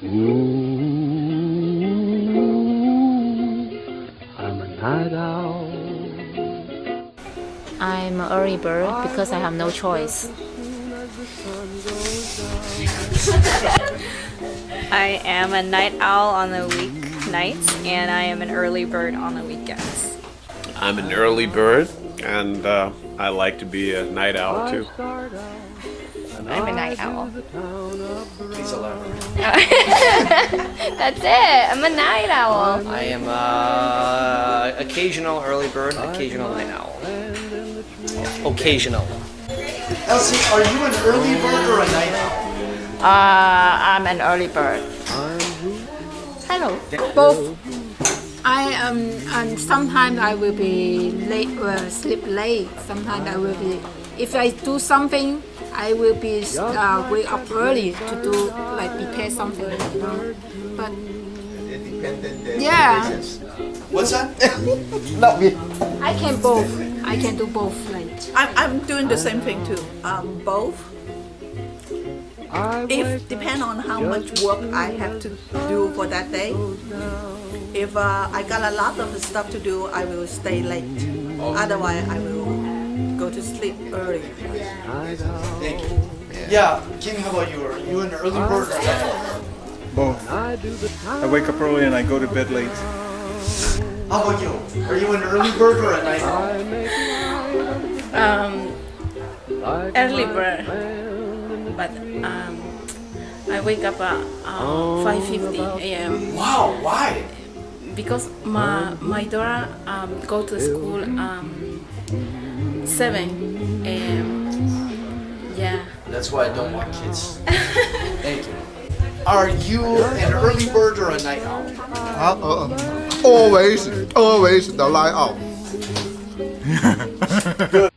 I'm a night owl. I'm an early bird because I have no choice. I am a night owl on the weeknights, and I am an early bird on the weekends. I'm an early bird, and I like to be a night owl too. I'm a night owl. Please elaborate. That's it. I'm a night owl. I am occasional early bird, occasional night owl. Occasional. Elsie, are you an early bird or a night owl? I'm an early bird. Hello. Both. I am, and sometimes I will be late, sleep late. Sometimes I will be. If I do something, I will be wake up early to do like prepare something. You know? But yeah, What's that? I can both. I can do both. Like I'm doing the same thing too. Both. If depend on how much work I have to do for that day. If I got a lot of stuff to do, I will stay late. Otherwise, I will go to sleep early. Thank you. Yeah, Kim, how about you? Are you an early bird or a night owl? Both. I wake up early and I go to bed late. How about you? Are you an early bird or a night owl? Early bird, but I wake up at 5:50 a.m. Wow, why? because my daughter go to school 7 a.m. Yeah. That's why I don't want kids. Thank you. Are you an early bird or a night owl? Always the night owl. Good.